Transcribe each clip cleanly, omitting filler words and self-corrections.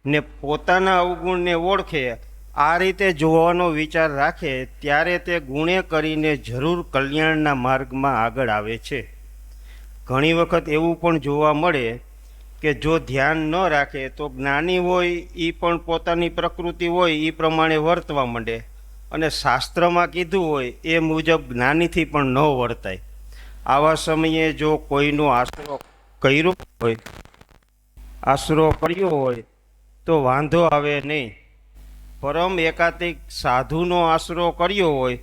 ને પોતાના અવગુણને ઓળખે, આ રીતે જોવાનો વિચાર રાખે ત્યારે તે ગુણે કરીને જરૂર કલ્યાણના માર્ગમાં આગળ આવે છે. ઘણી વખત એવું પણ જોવા મળે કે જો ધ્યાન ન રાખે તો જ્ઞાની હોય એ પણ પોતાની પ્રકૃતિ હોય એ પ્રમાણે વર્તવા માંડે, અને શાસ્ત્રમાં કીધું હોય એ મુજબ જ્ઞાનીથી પણ ન વર્તાય. આવા સમયે જો કોઈનો આશરો કર્યો હોય તો વાંધો આવે નહીં. પરમ એકાંતિક સાધુનો આશરો કર્યો હોય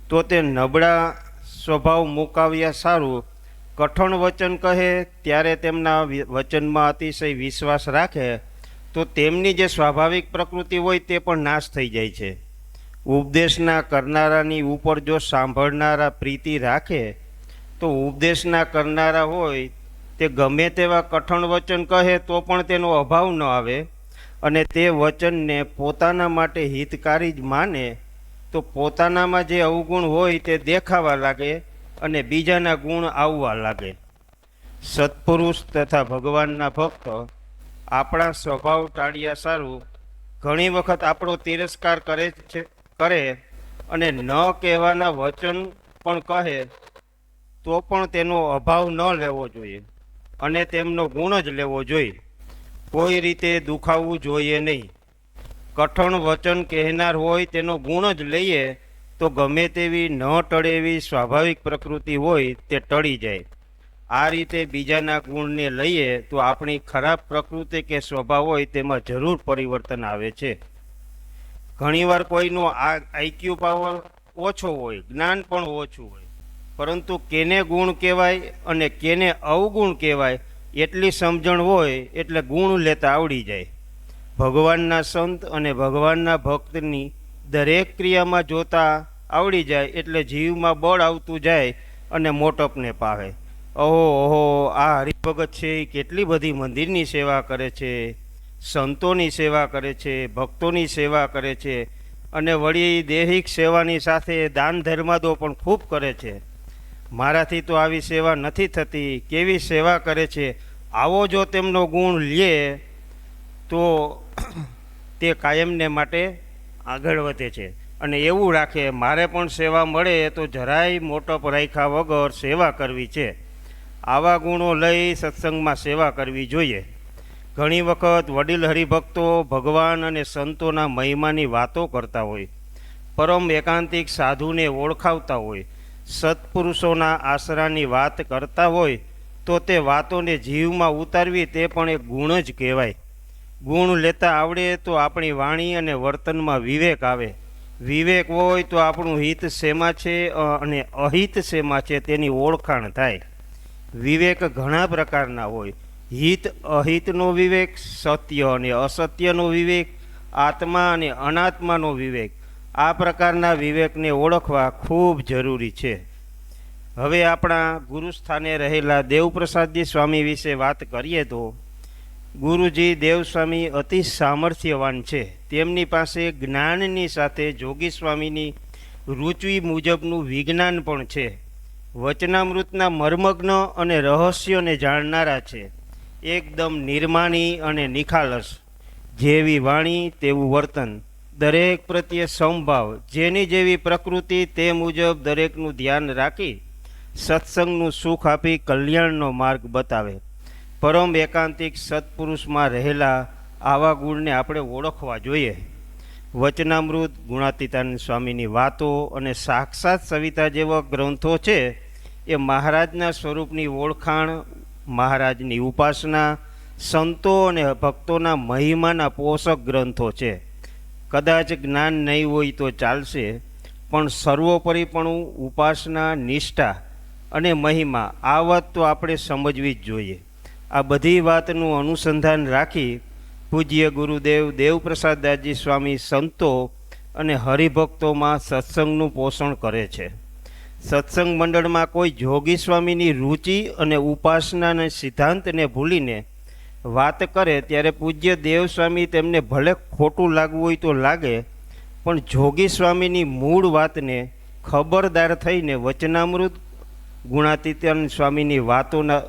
તો તે નબળા સ્વભાવ મુકાવ્યા સારું. કઠણ વચન કહે ત્યારે તેમના વચનમાં અતિશય વિશ્વાસ રાખે તો તેમની જે સ્વાભાવિક પ્રકૃતિ હોય તે પણ નાશ થઈ જાય છે. ઉપદેશના કરનારાની ઉપર જો સાંભળનારા પ્રીતિ રાખે તો ઉપદેશના કરનારા હોય તે ગમે તેવા કઠણ વચન કહે તો પણ તેનો અભાવ ન આવે, અને તે વચનને પોતાના માટે હિતકારી જ માને તો પોતાનામાં જે અવગુણ હોય તે દેખાવા લાગે અને બીજાના ગુણ આવવા લાગે. સત્પુરુષ તથા ભગવાનના ભક્ત આપણા સ્વભાવ ટાળ્યા સારું ઘણી વખત આપણો તિરસ્કાર કરે અને ન કહેવાના વચન પણ કહે તો પણ તેનો અભાવ ન લેવો જોઈએ અને તેમનો ગુણ જ લેવો જોઈએ. કોઈ રીતે દુખાવવું જોઈએ નહીં. કઠણ વચન કહેનાર હોય તેનો ગુણ જ લઈએ તો ગમે તેવી ન ટળેવી સ્વાભાવિક પ્રકૃતિ હોય તે ટળી જાય. આ રીતે બીજાના ગુણને લઈએ તો આપણી ખરાબ પ્રકૃતિ કે સ્વભાવ હોય તેમાં જરૂર પરિવર્તન આવે છે. ઘણીવાર કોઈનો આઈક્યુ પાવર ઓછો હોય, જ્ઞાન પણ ઓછું હોય, પરંતુ કેને ગુણ કહેવાય અને કેને અવગુણ કહેવાય એટલી સમજણ હોય એટલે ગુણ લેતા આવડી જાય. ભગવાનના સંત અને ભગવાનના ભક્તની દરેક ક્રિયામાં જોતા આવડી જાય એટલે જીવમાં બળ આવતું જાય અને મોટપને પાવે. ઓહો, આ હરિભગત છે એ કેટલી બધી મંદિરની સેવા કરે છે, સંતોની સેવા કરે છે, ભક્તોની સેવા કરે છે, અને વળી દૈહિક સેવાની સાથે દાન ધર્માદો પણ ખૂબ કરે છે. મારાથી તો આવી સેવા નથી થતી, કેવી સેવા કરે છે. આવો જો તેમનો ગુણ લે તો તે કાયમને માટે આગળ વધે છે અને એવું રાખે મારે પણ સેવા મળે તો જરાય મોટપ રાખ્યા વગર સેવા કરવી છે. આવા ગુણો લઈ સત્સંગમાં સેવા કરવી જોઈએ. ઘણી વખત વડીલ હરિભક્તો ભગવાન અને સંતોના મહિમાની વાતો કરતા હોય, પરમ એકાંતિક સાધુને ઓળખાવતા હોય, સત્પુરુષોના આશરાની વાત કરતા હોય તો તે વાતોને જીવમાં ઉતારવી તે પણ એક ગુણ જ કહેવાય. ગુણ લેતા આવડે તો આપણી વાણી અને વર્તનમાં વિવેક આવે. વિવેક હોય તો આપણું હિત શેમાં છે અને અહિત શેમાં છે તેની ઓળખાણ થાય. વિવેક ઘણા પ્રકારના હોય. હિત અહિતનો વિવેક, સત્ય અને અસત્યનો વિવેક, આત્મા અને અનાત્માનો વિવેક. આ પ્રકારના વિવેકને ઓળખવા ખૂબ જરૂરી છે. હવે આપણા ગુરુસ્થાને રહેલા દેવપ્રસાદજી સ્વામી વિશે વાત કરીએ તો ગુરુજી દેવસ્વામી અતિ સામર્થ્યવાન છે. તેમની પાસે જ્ઞાનની સાથે જોગી સ્વામીની રુચિ મુજબનું વિજ્ઞાન પણ છે. વચનામૃતના મર્મજ્ઞ અને રહસ્યોને જાણનારા છે. એકદમ નિર્માની અને નિખાલસ. જેવી વાણી તેવું વર્તન, દરેક પ્રત્યે સમભાવ, જેની જેવી પ્રકૃતિ તે મુજબ દરેકનું ધ્યાન રાખી સત્સંગનું સુખ આપી કલ્યાણનો માર્ગ બતાવે. પરમ એકાંતિક સત્પુરુષમાં રહેલા આવા ગુણને આપણે ઓળખવા જોઈએ. વચનામૃત, ગુણાતીતાનંદ સ્વામીની વાતો અને સાક્ષાત સવિતા જેવા ગ્રંથો છે એ મહારાજના સ્વરૂપની ઓળખાણ, મહારાજની ઉપાસના, સંતો અને ભક્તોના મહિમાના પોષક ગ્રંથો છે. કદાચ જ્ઞાન નહીં હોય તો ચાલશે, પણ સર્વોપરીપણું ઉપાસના, નિષ્ઠા અને મહિમા આ વાત તો આપણે સમજવી જ જોઈએ. આ બધી વાતનું અનુસંધાન રાખી પૂજ્ય ગુરુદેવ દેવપ્રસાદદાસજી સ્વામી સંતો અને હરિભક્તોમાં સત્સંગનું પોષણ કરે છે. સત્સંગ મંડળમાં કોઈ જોગી સ્વામીની રુચિ અને ઉપાસનાના સિદ્ધાંતને ભૂલીને વાત કરે ત્યારે પૂજ્ય દેવસ્વામી તેમને ભલે ખોટું લાગવું હોય તો લાગે, પણ જોગી સ્વામીની મૂળ વાતને ખબરદાર થઈને વચનામૃત ગુણાતીતાનંદ સ્વામીની વાતોના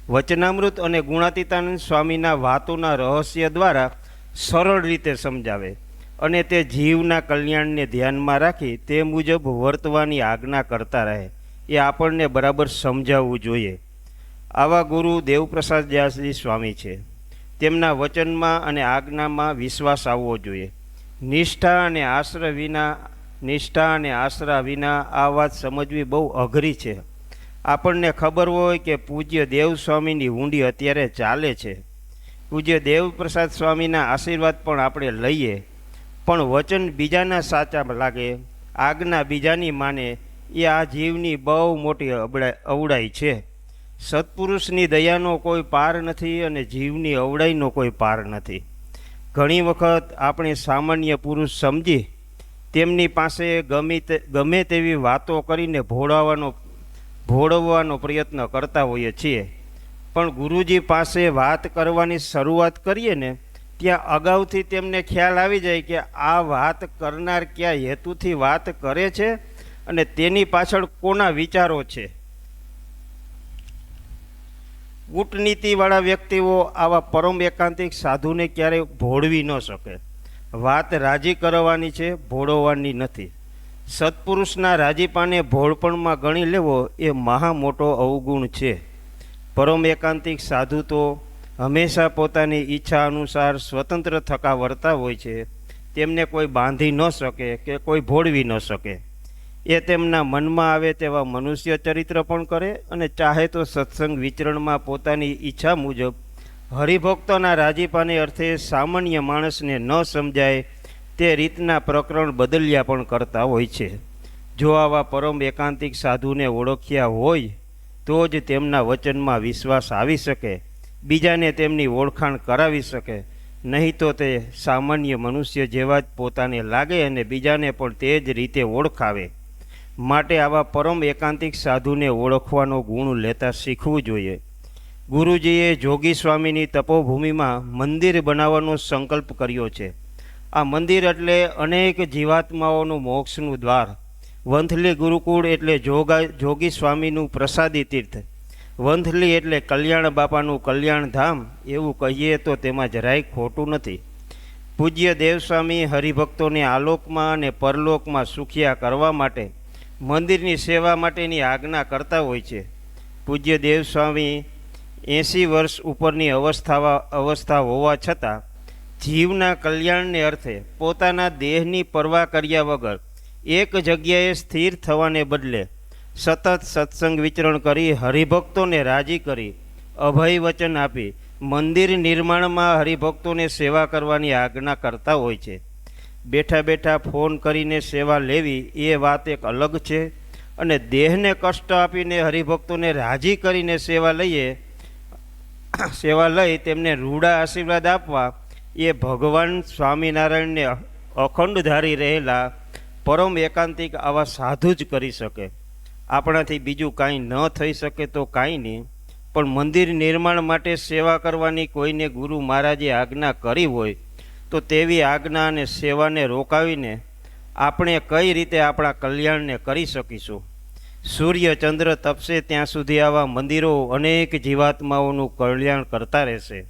વચનામૃત અને ગુણાતીતાનંદ સ્વામીના વાતોના રહસ્ય દ્વારા સરળ રીતે સમજાવે અને તે જીવના કલ્યાણને ધ્યાનમાં રાખી તે મુજબ વર્તવાની આજ્ઞા કરતા રહે, એ આપણને બરાબર સમજાવવું જોઈએ. આવા ગુરુ દેવપ્રસાદ દાસજી સ્વામી છે. તેમના વચનમાં અને આજ્ઞામાં વિશ્વાસ આવવો જોઈએ. નિષ્ઠા અને આશરા વિના આ વાત સમજવી બહુ અઘરી છે. આપણને ખબર હોય કે પૂજ્ય દેવ સ્વામીની હુંડી અત્યારે ચાલે છે. પૂજ્ય દેવપ્રસાદ સ્વામીના આશીર્વાદ પણ આપણે લઈએ, પણ વચન બીજાના સાચા લાગે, આજ્ઞા બીજાની માને, એ આ જીવની બહુ મોટી અવડાઈ છે. સત્પુરુષની દયાનો કોઈ પાર નથી અને જીવની અવડાઈનો કોઈ પાર નથી. ઘણી વખત આપણે સામાન્ય પુરુષ સમજી તેમની પાસે ગમે તેવી વાતો કરીને ભોળવવાનો પ્રયત્ન કરતા હોઈએ છીએ. પણ ગુરુજી પાસે વાત કરવાની શરૂઆત કરીએ ને ત્યાં અગાઉથી તેમને ખ્યાલ આવી જાય કે આ વાત કરનાર કયા હેતુથી વાત કરે છે અને તેની પાછળ કોના વિચારો છે. કૂટનીતિવાળા વ્યક્તિઓ આવા પરમ એકાંતિક સાધુને ક્યારેય ભોળવી ન શકે. વાત રાજી કરવાની છે, ભોળવવાની નથી. સત્પુરુષના રાજીપાને ભોળપણમાં ગણી લેવો એ મહા મોટો અવગુણ છે. પરમ એકાંતિક સાધુ તો હંમેશા પોતાની ઈચ્છા અનુસાર સ્વતંત્ર થકા વર્તા હોય છે. તેમને કોઈ બાંધી ન શકે કે કોઈ ભોળવી ન શકે. એ તેમના મનમાં આવે તેવા મનુષ્ય ચરિત્ર પણ કરે અને ચાહે તો સત્સંગ વિચરણમાં પોતાની ઈચ્છા મુજબ હરિભક્તોના રાજીપાને અર્થે સામાન્ય માણસને ન સમજાય તે રીતના પ્રકરણ બદલ્યા પણ કરતા હોય છે. જો આવા પરમ એકાંતિક સાધુને ઓળખ્યા હોય તો જ તેમના વચનમાં વિશ્વાસ આવી શકે, બીજાને તેમની ઓળખાણ કરાવી શકે. નહીં તો તે સામાન્ય મનુષ્ય જેવા જ પોતાને લાગે અને બીજાને પણ તે જ રીતે ઓળખાવે. માટે આવા પરમ એકાંતિક સાધુને ઓળખવાનો ગુણ લેતા શીખવું જોઈએ. ગુરુજીએ જોગી સ્વામીની તપોભૂમિમાં મંદિર બનાવવાનો સંકલ્પ કર્યો છે. આ મંદિર એટલે અનેક જીવાત્માઓનું મોક્ષનું દ્વાર. વંથલી ગુરુકુળ એટલે જોગી સ્વામીનું પ્રસાદી તીર્થ. વંથલી એટલે કલ્યાણ બાપાનું કલ્યાણ ધામ. એવું કહીએ તો તેમાં જરાય ખોટું નથી. પૂજ્ય દેવસ્વામી હરિભક્તોને આલોકમાં અને પરલોકમાં સુખિયા કરવા માટે મંદિરની સેવા માટેની આજ્ઞા કરતા હોય છે. પૂજ્ય દેવસ્વામી 80 વર્ષ ઉપરની અવસ્થા હોવા છતાં જીવના કલ્યાણને અર્થે પોતાના દેહની પરવા કર્યા વગર એક જગ્યાએ સ્થિર થવાને બદલે સતત સત્સંગ વિચરણ કરી હરિભક્તોને રાજી કરી અભય વચન આપી મંદિર નિર્માણમાં હરિભક્તોને સેવા કરવાની આજ્ઞા કરતા હોય છે. બેઠા બેઠા ફોન કરીને સેવા લેવી એ વાત એક અલગ છે અને દેહને કષ્ટ આપીને હરિભક્તોને રાજી કરીને સેવા લઈ તેમને રૂડા આશીર્વાદ આપવા એ ભગવાન સ્વામિનારાયણને અખંડ ધારી રહેલા પરમ એકાંતિક આવા સાધુ જ કરી શકે. આપણાથી બીજું કાંઈ ન થઈ શકે તો કાંઈ નહીં, પણ મંદિર નિર્માણ માટે સેવા કરવાની કોઈને ગુરુ મહારાજે આજ્ઞા કરી હોય તો તેવી આજ્ઞા અને સેવાને રોકાવીને આપણે કઈ રીતે આપણા કલ્યાણને કરી શકીશું. સૂર્ય ચંદ્ર તપશે ત્યાં સુધી આવા મંદિરો અનેક જીવાત્માઓનું કલ્યાણ કરતા રહેશે.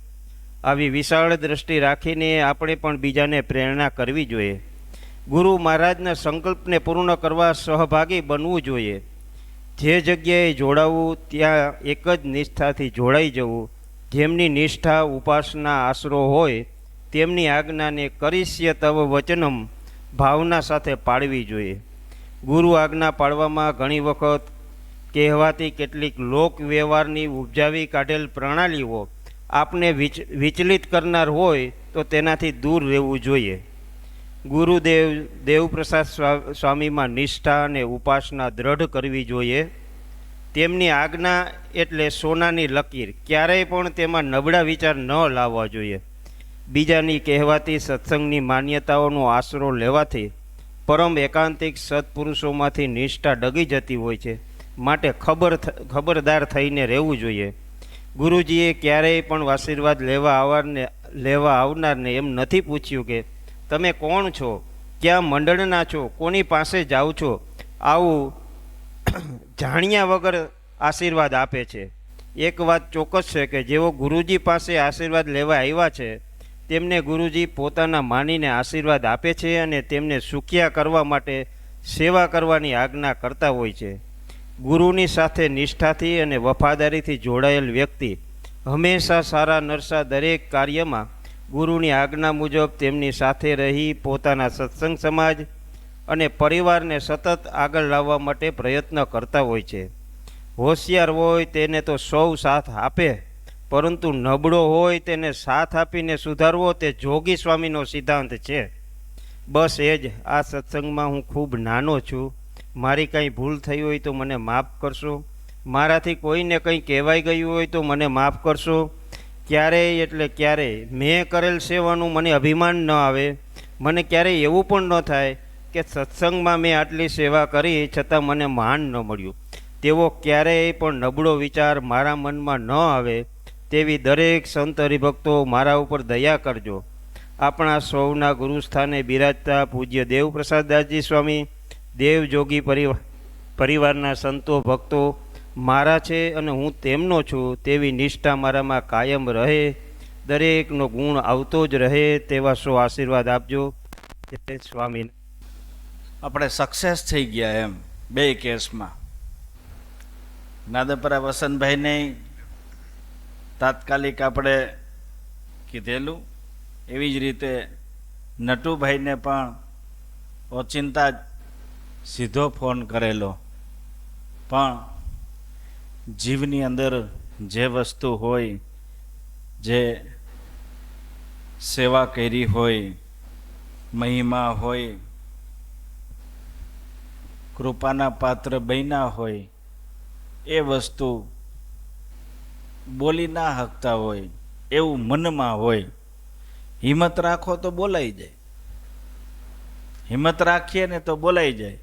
આવી વિશાળ દ્રષ્ટિ રાખીને આપણે પણ બીજાને પ્રેરણા કરવી જોઈએ. ગુરુ મહારાજના સંકલ્પને પૂર્ણ કરવા સહભાગી બનવું જોઈએ. જે જગ્યાએ જોડાવવું ત્યાં એક જ નિષ્ઠાથી જોડાઈ જવું. જેમની નિષ્ઠા ઉપાસના આશરો હોય તેમની આજ્ઞાને કરીશ્ય તવ વચનમ ભાવના સાથે પાળવી જોઈએ. ગુરુ આજ્ઞા પાળવામાં ઘણી વખત કહેવાતી કેટલીક લોક વ્યવહારની ઉપજાવી કાઢેલ પ્રણાલીઓ આપને વિચલિત કરનાર હોય તો તેનાથી દૂર રહેવું જોઈએ. ગુરુદેવ દેવપ્રસાદ સ્વામીમાં નિષ્ઠા અને ઉપાસના દ્રઢ કરવી જોઈએ. તેમની આજ્ઞા એટલે સોનાની લકીર, ક્યારેય પણ તેમાં નબળા વિચાર ન લાવવા જોઈએ. બીજાની કહેવાતી સત્સંગની માન્યતાઓનો આશરો લેવાથી પરમ એકાંતિક સત્પુરુષોમાંથી નિષ્ઠા ડગી જતી હોય છે. માટે ખબરદાર થઈને રહેવું જોઈએ. ગુરુજીએ ક્યારેય પણ આશીર્વાદ લેવા આવનારને એમ નથી પૂછ્યું કે તમે કોણ છો, ક્યાં મંડળના છો, કોની પાસે જાઓ છો. આવું જાણ્યા વગર આશીર્વાદ આપે છે. એક વાત ચોક્કસ છે કે જેઓ ગુરુજી પાસે આશીર્વાદ લેવા આવ્યા છે તેમને ગુરુજી પોતાના માનીને આશીર્વાદ આપે છે અને તેમને સુખિયા કરવા માટે સેવા કરવાની આજ્ઞા કરતા હોય છે. ગુરુની સાથે નિષ્ઠાથી અને વફાદારીથી જોડાયેલ વ્યક્તિ હંમેશા સારા નરસા દરેક કાર્યમાં ગુરુની આજ્ઞા મુજબ તેમની સાથે રહી પોતાના સત્સંગ સમાજ અને પરિવારને સતત આગળ લાવવા માટે પ્રયત્ન કરતા હોય છે. હોશિયાર હોય તેને તો સૌ સાથ આપે, પરંતુ નબળો હોય તેને સાથ આપીને સુધારવો તે જોગી સ્વામીનો સિદ્ધાંત છે. બસ એ જ આ સત્સંગમાં હું ખૂબ નાનો છું. મારી કંઈ ભૂલ થઈ હોય તો મને માફ કરશો. મારાથી કોઈને કંઈ કહેવાઈ ગયું હોય તો મને માફ કરશો. ક્યારેય એટલે ક્યારેય મેં કરેલ સેવાનું મને અભિમાન ન આવે. મને ક્યારેય એવું પણ ન થાય કે સત્સંગમાં મેં આટલી સેવા કરી છતાં મને માન ન મળ્યું. તેવો ક્યારેય પણ નબળો વિચાર મારા મનમાં ન આવે તેવી દરેક સંત હરિભક્તો મારા ઉપર દયા કરજો. આપણા સૌના ગુરુસ્થાને બિરાજતા પૂજ્ય દેવપ્રસાદદાસજી સ્વામી, દેવજોગી પરિવારના સંતો ભક્તો મારા છે અને હું તેમનો છું તેવી નિષ્ઠા મારામાં કાયમ રહે, દરેકનો ગુણ આવતો જ રહે તેવા સો આશીર્વાદ આપજો. જય સ્વામી. આપણે સક્સેસ થઈ ગયા એમ બે કેસમાં. નાદપરા વસંતભાઈને તાત્કાલિક આપણે કીધેલું, એવી જ રીતે નટુભાઈને પણ ઓચિંતા જ સીધો ફોન કરેલો. પણ જીવની અંદર જે વસ્તુ હોય, જે સેવા કરી હોય, મહિમા હોય, કૃપાના પાત્ર બન્યા હોય, એ વસ્તુ બોલી ના શકતા હોય એવું મનમાં હોય. હિંમત રાખો તો બોલાઈ જાય, હિંમત રાખીએ ને તો બોલાઈ જાય.